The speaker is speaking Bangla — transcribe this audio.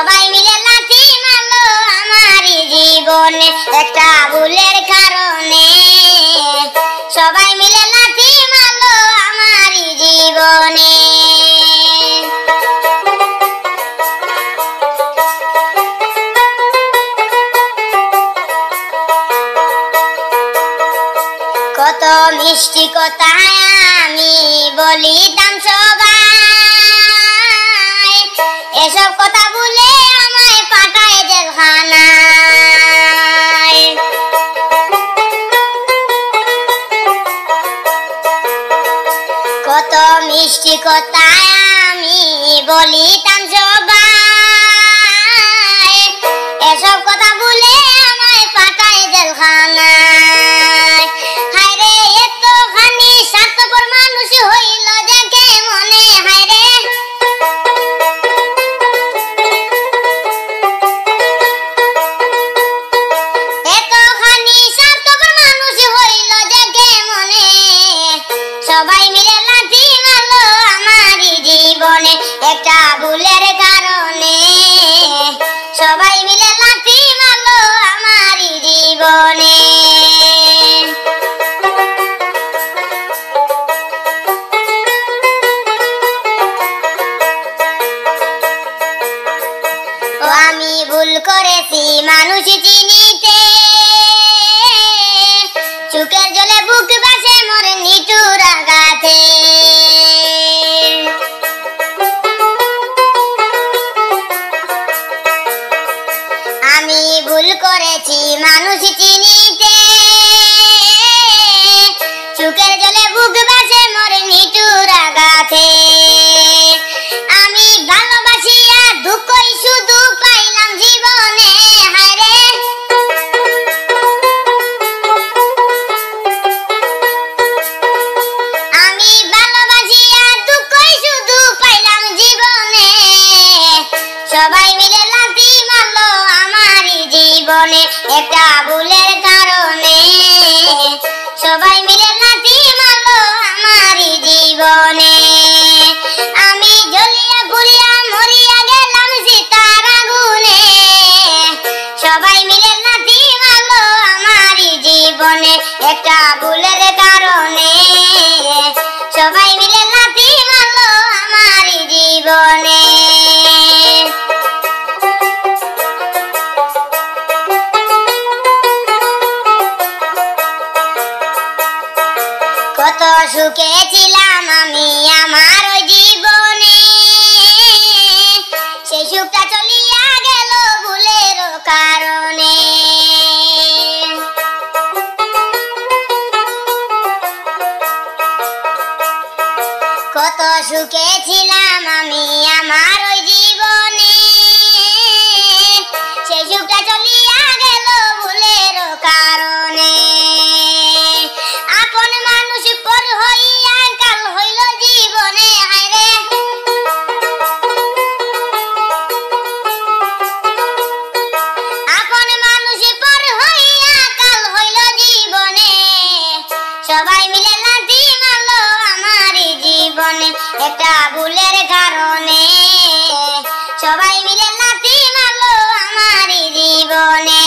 সবাই মিলে লাথি মারলো আমারই জীবনে একটা ভুলের কারণে। সবাই মিলে লাথি মারলো আমারই জীবনে। কত মিষ্টি কথা আমি বলিতাম সবাই, এসব কথা বলে আমায় পাঠায় জেলখানায়। কত মিষ্টি কথা আমি বলিতাম সবাই, এসব কথা বলে আমায় পাঠায় জেলখানায়। হায়রে এতখানি স্বার্থপর মানুষ হইল যে কেমনে, হায়রে এতখানি স্বার্থপর মানুষ হইল যে কেমনে। সবাই মিলে লাথি মারলো আমারই জীবনে একটা ভুলের কারণে। সবাই মিলে লাথি মারলো আমারই জীবনে। ও আমি ভুল করেছি মানুষ চিনিতে, চোখের জলে বুক ভাসে মোর নিঠুর আঘাতে। আমি ভুল করেছি মানুষ চিনিতে, চোখের জলে বুক ভাসে মোর নিঠুর আঘাতে। আমি ভালোবাসিয়া দুঃখই শুধু পাইলাম জীবনে, হায়রে আমি ভালোবাসিয়া দুঃখই শুধু পাইলাম জীবনে। সবাই মিলে লাথি মারলো আমারই জীবনে একটা ভুলের কারণে। সবাই মিলে লাথি মারলো আমারই জীবনে। আমি জ্বলিয়া পুড়িয়া মরিয়া গেলাম সীতার আগুনে। সবাই মিলে লাথি মারলো আমারই জীবনে একটা ভুলের কারণে। সবাই মিলে লাথি মারলো আমারই জীবনে। কত সুখে ছিলাম আমি আমার ওই জীবনে, সেই সুখটা চলিয়া গেল ভুলের কারণে। কত সুখে ছিলাম আমি আমার ওই জীবনে, সেই সুখটা চলিয়া গেল ভুলের কারণে। আপন মানুষ পর হইয়া কাল হইল জীবনে, হায়রে আপন মানুষ পর হইয়া কাল হইল জীবনে। সবাই মিলে লাথি মারলো আমারই জীবনে একটা ভুলের কারণে। সবাই মিলে লাথি মারলো আমারই জীবনে।